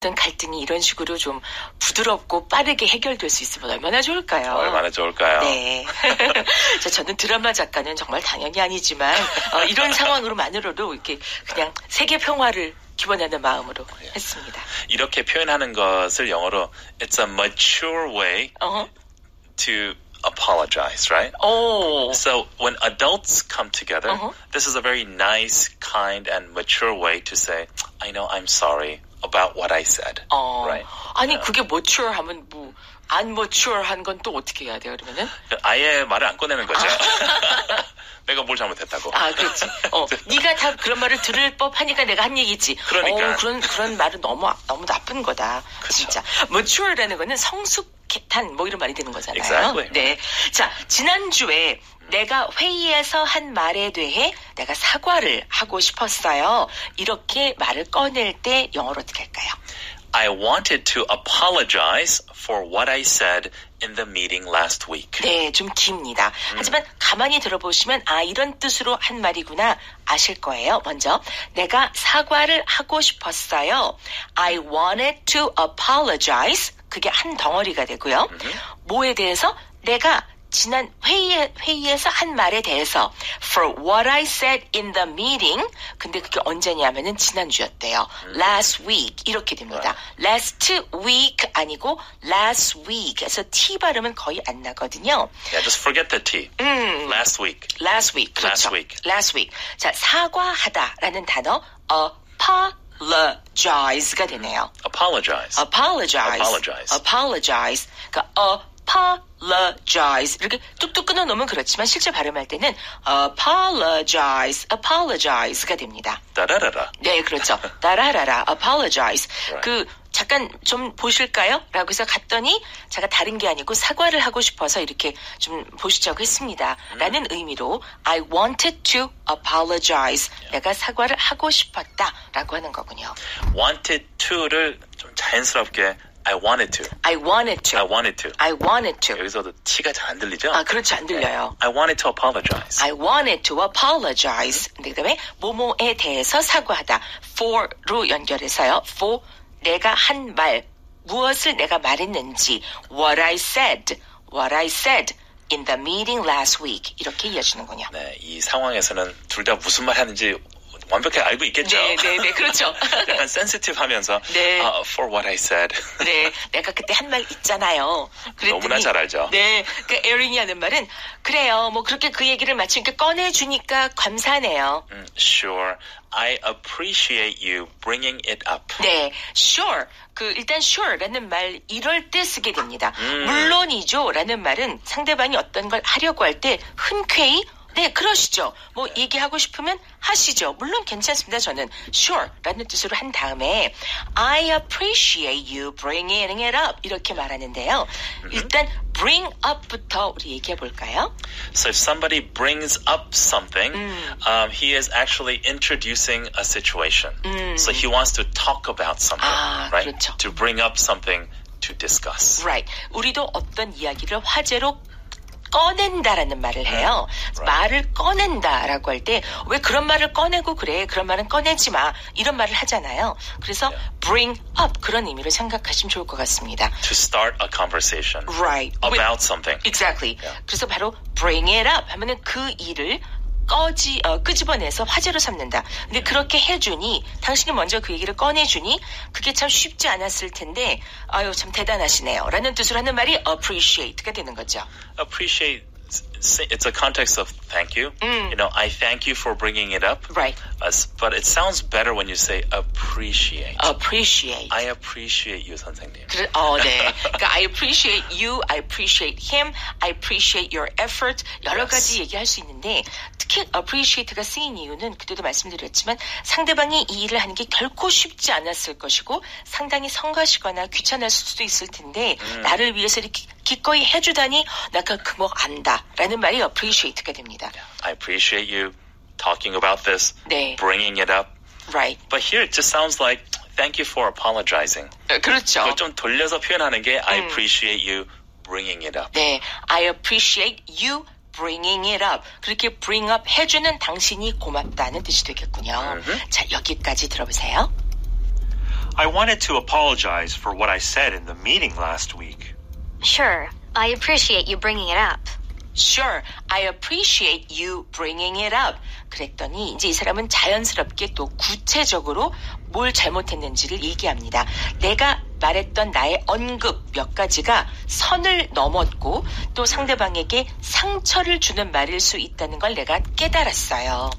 어떤 갈등이 이런 식으로 좀 부드럽고 빠르게 해결될 수 있으면 얼마나 좋을까요? 얼마나 좋을까요? 네. 자, 저는 드라마 작가는 정말 당연히 아니지만 이런 상황으로만으로도 이렇게 그냥 세계 평화를 기원하는 마음으로 했습니다. 이렇게 표현하는 것을 영어로 it's a mature way to apologize, right? Oh. So when adults come together, this is a very nice, kind, and mature way to say, I know I'm sorry about what I said. Right? 아니 그게 mature 하면 뭐 unmature한 건 또 어떻게 해야 돼요 그러면은? 아예 말을 안 꺼내는 거죠. 내가 뭘 잘못했다고. 아, 그렇지. 네가 다 그런 말을 들을 법하니까 내가 한 얘기지. 그러니까. 그런 말은 너무 나쁜 거다. 그쵸. 진짜. mature라는 거는 성숙한 뭐 이런 말이 되는 거잖아요. Exactly. 네. 자, 지난주에 내가 회의에서 한 말에 대해 내가 사과를 하고 싶었어요. 이렇게 말을 꺼낼 때 영어로 어떻게 할까요? I wanted to apologize for what I said in the meeting last week. 네, 좀 깁니다. 하지만 가만히 들어보시면 이런 뜻으로 한 말이구나 아실 거예요. 먼저 내가 사과를 하고 싶었어요. I wanted to apologize. 그게 한 덩어리가 되고요. 뭐에 대해서? 내가 지난 회의에서 한 말에 대해서 for what I said in the meeting. 근데 그게 언제냐면은 지난주였대요. last week 이렇게 됩니다. last week 아니고 last week. 그래서 T 발음은 거의 안 나거든요. Yeah, just forget the T. Last week. last week. 그렇죠. Last week. last week. 자, 사과하다라는 단어 apologize가 되네요. Apologize. apologize. 그러니까 apologize. 이렇게 뚝뚝 끊어놓으면 그렇지만 실제 발음할 때는 apologize가 됩니다. 따라라라. 네, 그렇죠. 따라라라, apologize. Right. 잠깐 좀 보실까요? 라고 해서 갔더니 제가 다른 게 아니고 사과를 하고 싶어서 이렇게 좀 보시자고 했습니다. 라는 의미로 I wanted to apologize. 내가 사과를 하고 싶었다. 라고 하는 거군요. wanted to를 좀 자연스럽게 I wanted to. I wanted to. 여기서도 T가 잘 안 들리죠? 그렇죠. 안 들려요. I wanted to apologize. I wanted to apologize. 근데 그다음에 뭐뭐에 대해서 사과하다. for로 연결해서요. for 내가 한 말, 무엇을 내가 말했는지 what I said in the meeting last week 이렇게 이어지는군요. 네, 이 상황에서는 둘 다 무슨 말 하는지 완벽하게 알고 있겠죠? 네, 그렇죠. 약간 sensitive 하면서 네. for what I said. 네, 내가 그때 한 말 있잖아요. 그랬더니, 너무나 잘 알죠. 네, 에린이 하는 말은 그래요. 뭐 그렇게 그 얘기를 마침 이렇게 꺼내주니까 감사하네요. Sure, I appreciate you bringing it up. 네, sure. 일단 sure라는 말 이럴 때 쓰게 됩니다. 물론이죠라는 말은 상대방이 어떤 걸 하려고 할 때 흔쾌히 네, 그러시죠. 뭐 얘기하고 싶으면 하시죠. 물론 괜찮습니다. 저는 sure라는 뜻으로 한 다음에 I appreciate you bringing it up 이렇게 말하는데요. 일단 bring up부터 우리 얘기해 볼까요? So if somebody brings up something, he is actually introducing a situation. So he wants to talk about something, right? 그렇죠. To bring up something to discuss. Right. 우리도 어떤 이야기를 화제로 꺼낸다라는 말을 해요. 말을 꺼낸다라고 할 때 왜 그런 말을 꺼내고 그래? 그런 말은 꺼내지 마. 이런 말을 하잖아요. 그래서 bring up 그런 의미로 생각하시면 좋을 것 같습니다. To start a conversation Right. about something. Exactly. 그래서 바로 bring it up 하면은 그 일을 끄집어내서 화제로 삼는다. 근데 그렇게 해주니, 당신이 먼저 그 얘기를 꺼내주니, 그게 참 쉽지 않았을 텐데, 아유, 참 대단하시네요. 라는 뜻으로 하는 말이 appreciate가 되는 거죠. Appreciate, it's a context of thank you. You know, I thank you for bringing it up. Right. But it sounds better when you say appreciate. Appreciate. I appreciate you, 선생님. 네. 그러니까 I appreciate you, I appreciate him, I appreciate your effort. 여러 가지 얘기할 수 있는데 특히 appreciate가 쓰인 이유는 그때도 말씀드렸지만 상대방이 이 일을 하는 게 결코 쉽지 않았을 것이고 상당히 성가시거나 귀찮을 수도 있을 텐데 나를 위해서 이렇게 기꺼이 해주다니 내가 그 뭐 안다 라는 말이 appreciate가 됩니다. I appreciate you talking about this, 네. bringing it up. Right. But here it just sounds like thank you for apologizing. 그렇죠. 그걸 좀 돌려서 표현하는 게 I appreciate you bringing it up. 네, I appreciate you bringing it up. 그렇게 bring up 해주는 당신이 고맙다는 뜻이 되겠군요. 자, 여기까지 들어보세요. I wanted to apologize for what I said in the meeting last week. Sure, I appreciate you bringing it up. Sure, I appreciate you bringing it up. 그랬더니 이제 이 사람은 자연스럽게 또 구체적으로 뭘 잘못했는지를 얘기합니다. 내가 말했던 나의 언급 몇 가지가 선을 넘었고 또 상대방에게 상처를 주는 말일 수 있다는 걸 내가 깨달았어요.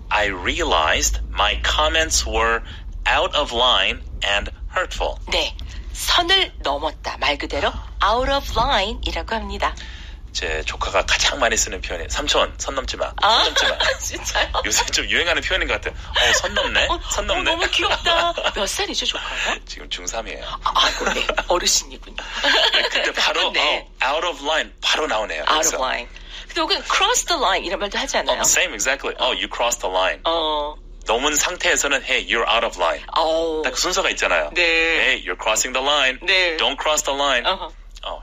I realized my comments were out of line and hurtful. 네, 선을 넘었다. 말 그대로 out of line이라고 합니다. 제 조카가 가장 많이 쓰는 표현이 삼촌 선 넘지 마. 선 넘지 마. 진짜요? 요새 좀 유행하는 표현인 것 같아요. 선 넘네. 선 넘네. 너무 귀엽다. 몇 살이죠 조카가? 지금 중3이에요. 네. 어르신이군요. 근데 바로 네. out of line 바로 나오네요. out of line. 근데 혹은 cross the line 이런 말도 하지 않아요? Same, exactly. You crossed the line. 넘은 상태에서는 hey, you're out of line. 딱 그 순서가 있잖아요. 네. Hey, you're crossing the line. 네. Don't cross the line.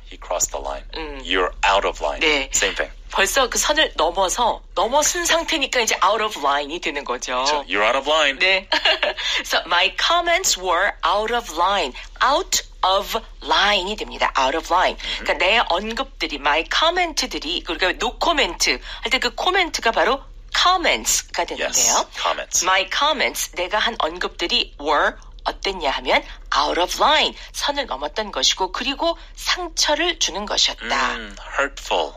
He crossed the line. You're out of line. 네. Same thing. 벌써 그 선을 넘어선 상태니까 이제 out of line이 되는 거죠. So, you're out of line. 네. So my comments were out of line. Out of line이 됩니다. out of line. 그러니까 내 언급들이, my comment들이, 그러니까 no comment 할 때 그 comment가 바로 comments가 되는데요. Yes, comments. My comments, 내가 한 언급들이 were 어땠냐 하면 out of line, 선을 넘었던 것이고 그리고 상처를 주는 것이었다. hurtful.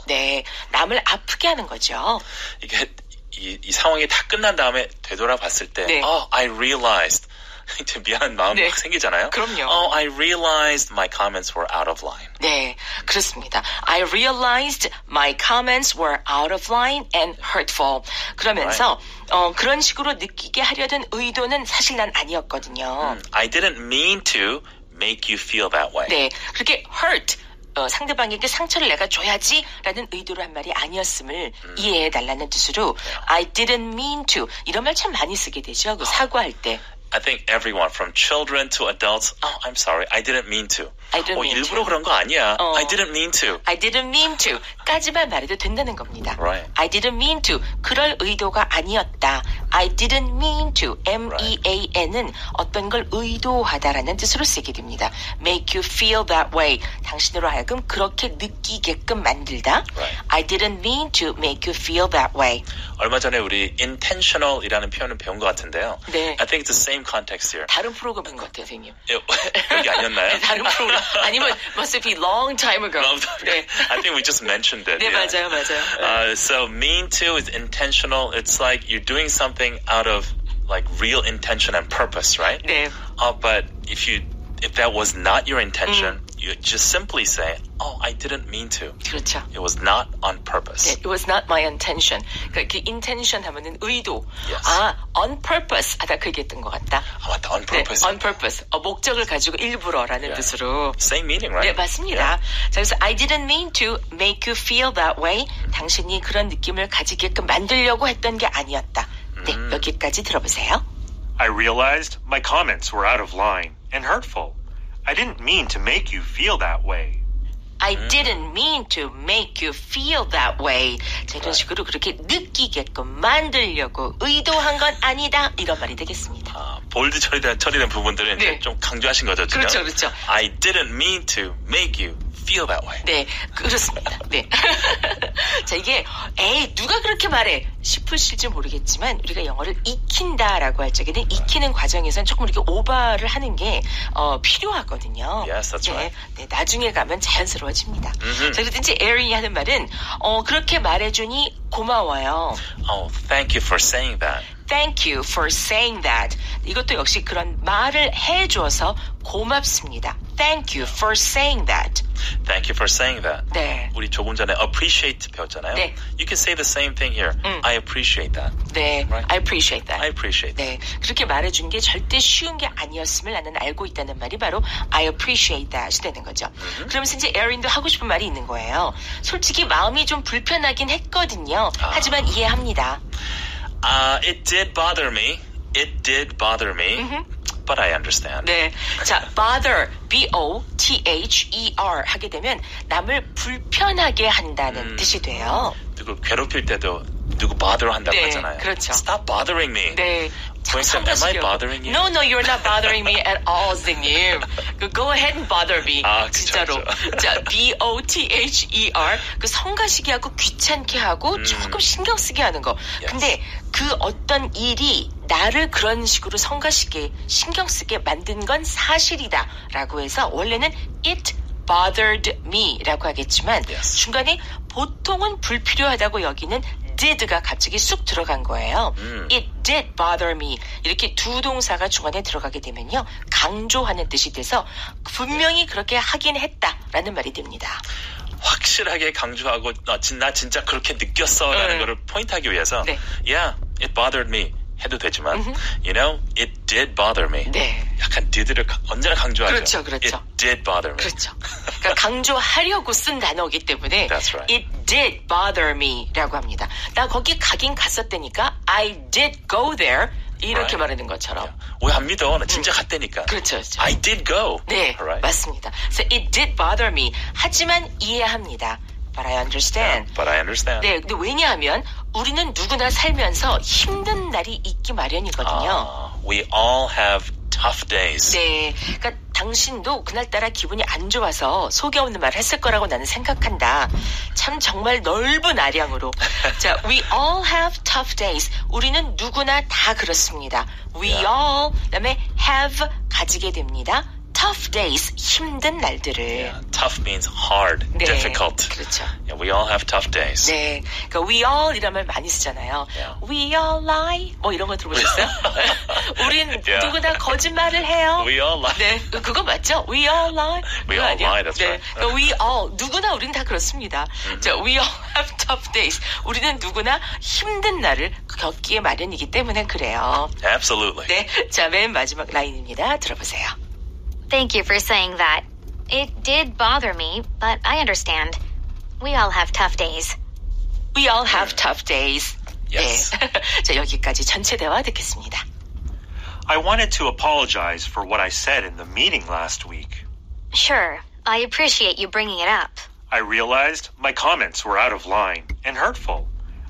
네, 남을 아프게 하는 거죠. 이게 이 상황이 다 끝난 다음에 되돌아봤을 때 네. I realized 이제 미안한 마음이 막 생기잖아요. 그럼요. I realized my comments were out of line. 네, 그렇습니다. I realized my comments were out of line and hurtful. 그러면서 그런 식으로 느끼게 하려던 의도는 사실 난 아니었거든요. I didn't mean to make you feel that way. 네, 그렇게 hurt. 상대방에게 상처를 내가 줘야지라는 의도로 한 말이 아니었음을 이해해달라는 뜻으로 I didn't mean to 이런 말 참 많이 쓰게 되죠. 그 사과할 때. I think everyone from children to adults, I'm sorry, I didn't mean to. 일부러 to. 그런 거 아니야. I didn't mean to. I didn't mean to. 까지만 말해도 된다는 겁니다. Right. I didn't mean to. 그럴 의도가 아니었다. I didn't mean to. M-E-A-N은 어떤 걸 의도하다라는 뜻으로 쓰게 됩니다. Make you feel that way. 당신으로 하여금 그렇게 느끼게끔 만들다. Right. I didn't mean to make you feel that way. 얼마 전에 우리 intentional이라는 표현을 배운 것 같은데요. 네. I think it's the same context here. 다른 프로그램인 것 같아요, 선생님. 여기 아니었나요? 네, 다른 프로그램. 아니면 must be long time ago. 네. I think we just mentioned it. 네, yeah. 맞아요. So mean to is intentional. It's like you're doing something out of like real intention and purpose, right? 네. But if that was not your intention, you just simply say, I didn't mean to. 그렇죠. It was not on purpose. 네, it was not my intention. 그러니까 그 intention 하면은 의도. Yes. on purpose 하다 그 얘기했던 것 같다. 맞다, on purpose. 네, on purpose. 목적을 가지고 일부러라는 뜻으로. Same meaning, right? 네, 맞습니다. Yeah. 자, 그래서 I didn't mean to make you feel that way. 당신이 그런 느낌을 가지게끔 만들려고 했던 게 아니었다. 네, 여기까지 들어보세요. I realized my comments were out of line and hurtful. I didn't mean to make you feel that way. I didn't mean to make you feel that way. 자, 이런 식으로 그렇게 느끼게끔 만들려고 의도한 건 아니다. 이런 말이 되겠습니다. 볼드 처리된 부분들은 네. 이제 좀 강조하신 거죠, 지금? 그렇죠. I didn't mean to make you feel that way. 네, 그렇습니다. 네. 자, 이게 누가 그렇게 말해 싶으실지 모르겠지만 우리가 영어를 익힌다라고 할 적에는 익히는 과정에서는 조금 이렇게 오버를 하는 게 필요하거든요. Yes, that's right. 네, 나중에 가면 자연스러워집니다. 자, 그랬든지 에린이 하는 말은 그렇게 말해주니 고마워요. Thank you for saying that. Thank you for saying that. 이것도 역시 그런 말을 해줘서 고맙습니다. Thank you for saying that. Thank you for saying that. 네. 우리 조금 전에 appreciate 배웠잖아요. 네. You can say the same thing here. I appreciate that. 네, Right. I appreciate that. I appreciate that. 네, 그렇게 말해준 게 절대 쉬운 게 아니었음을 나는 알고 있다는 말이 바로 I appreciate that이 되는 거죠. 그러면서 이제 에린도 하고 싶은 말이 있는 거예요. 솔직히 마음이 좀 불편하긴 했거든요. 하지만 이해합니다. It did bother me. But I understand. 네, 자, bother, B-O-T-H-E-R 하게 되면 남을 불편하게 한다는 뜻이 돼요. 그리고 괴롭힐 때도 누구 bother 한다고 네, 하잖아요. 그렇죠. Stop bothering me. 네. Am I bothering you? No, you're not bothering me at all, 선생님. Go ahead and bother me. 그쵸, 진짜로. 그쵸. 자, B-O-T-H-E-R. 그 성가시게 하고 귀찮게 하고 조금 신경 쓰게 하는 거. 근데 그 어떤 일이 나를 그런 식으로 성가시게 신경 쓰게 만든 건 사실이다. 라고 해서 원래는 it bothered me 라고 하겠지만 중간에 보통은 불필요하다고 여기는 did가 갑자기 쑥 들어간 거예요. It did bother me. 이렇게 두 동사가 중간에 들어가게 되면요. 강조하는 뜻이 돼서 분명히 그렇게 하긴 했다라는 말이 됩니다. 확실하게 강조하고 나 진짜 그렇게 느꼈어라는 거를 포인트하기 위해서 Yeah, it bothered me 해도 되지만 You know, it did bother me. 네. 약간 did를 언제나 강조하죠. 그렇죠. It did bother me. 그렇죠. 그러니까 강조하려고 쓴 단어이기 때문에 That's right. It did bother me 라고 합니다. 나 거기 가긴 갔었다니까 I did go there 이렇게 말하는 것처럼. 왜 안 믿어? 나 진짜 갔다니까. 그렇죠. I did go. 네, Right? 맞습니다. So it did bother me. 하지만 이해합니다. But I understand. Yeah, but I understand. 네, 근데 왜냐하면 우리는 누구나 살면서 힘든 날이 있기 마련이거든요. We all have tough days. 네, 그러니까 당신도 그날따라 기분이 안 좋아서 속이 없는 말을 했을 거라고 나는 생각한다. 참 정말 넓은 아량으로. 자, we all have tough days. 우리는 누구나 다 그렇습니다. We all, 그다음에 have 가지게 됩니다. tough days, 힘든 날들을. Yeah, tough means hard, 네, difficult. 그렇죠. Yeah, we all have tough days. 네, 그러니까 we all 이란 말 많이 쓰잖아요. Yeah. We all lie. 뭐 이런 거 들어보셨어요? 우린 Yeah. 누구나 거짓말을 해요. We all lie. 네, 그거 맞죠? We all lie. We 그거 all 아니야? lie, that's 네, right. 그러니까 we all 누구나 우린 다 그렇습니다. 자, we all have tough days. 우리는 누구나 힘든 날을 겪기에 마련이기 때문에 그래요. Absolutely. 네, 자, 맨 마지막 라인입니다. 들어보세요. Thank you for saying that. It did bother me, but I understand. We all have tough days. We all have tough days. Yes. 네. 자, 여기까지 전체 대화 듣겠습니다. I wanted to apologize for what I said in the meeting last week. Sure, I appreciate you bringing it up. I realized my comments were out of line and hurtful.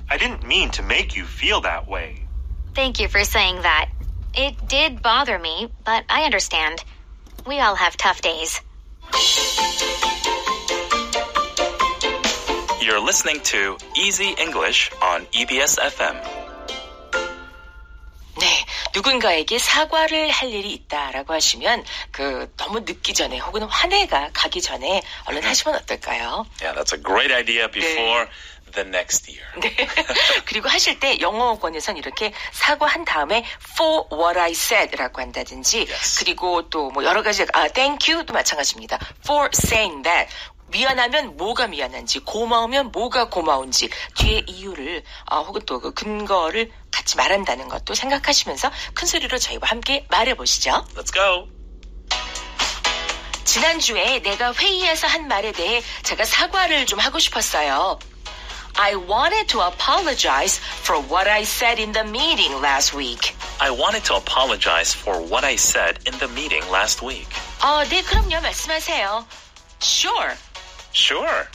I didn't mean to make you feel that way. Thank you for saying that. It did bother me, but I understand. We all have tough days. You're listening to Easy English on EBS FM. 네, 누군가에게 사과를 할 일이 있다라고 하시면 너무 늦기 전에 혹은 화내가 가기 전에 얼른 하시면 어떨까요? Yeah, that's a great idea before the next year. 네. 그리고 하실 때 영어권에선 이렇게 사과한 다음에 for what I said라고 한다든지 그리고 또 뭐 여러 가지 thank you도 마찬가지입니다. for saying that. 미안하면 뭐가 미안한지, 고마우면 뭐가 고마운지, 뒤에 이유를 혹은 또 그 근거를 같이 말한다는 것도 생각하시면서 큰 소리로 저희와 함께 말해보시죠. Let's go. 지난주에 내가 회의에서 한 말에 대해 제가 사과를 좀 하고 싶었어요. I wanted to apologize for what I said in the meeting last week. I wanted to apologize for what I said in the meeting last week. 네, 그럼요. 말씀하세요. Sure. Sure.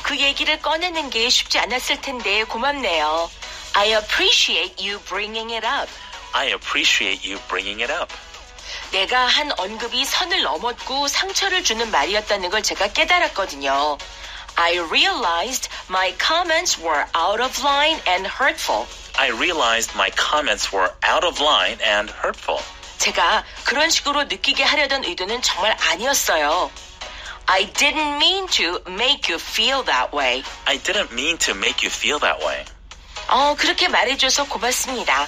그 얘기를 꺼내는 게 쉽지 않았을 텐데 고맙네요. I appreciate you bringing it up. I appreciate you bringing it up. 내가 한 언급이 선을 넘었고 상처를 주는 말이었다는 걸 제가 깨달았거든요. I realized my comments were out of line and hurtful. I realized my comments were out of line and hurtful. 제가 그런 식으로 느끼게 하려던 의도는 정말 아니었어요. I didn't mean to make you feel that way. I didn't mean to make you feel that way. 그렇게 말해줘서 고맙습니다.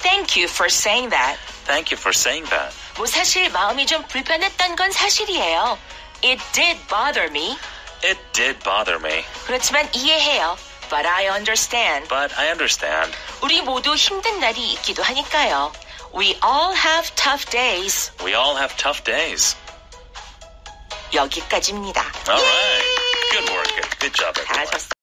Thank you for saying that. Thank you for saying that. 뭐 사실 마음이 좀 불편했던 건 사실이에요. It did bother me. It did bother me. 그렇지만 이해해요. But I understand. But I understand. 우리 모두 힘든 날이 있기도 하니까요. We all have tough days. We all have tough days. 여기까지입니다. All right. Good work. Good job, everyone. 잘하셨어요.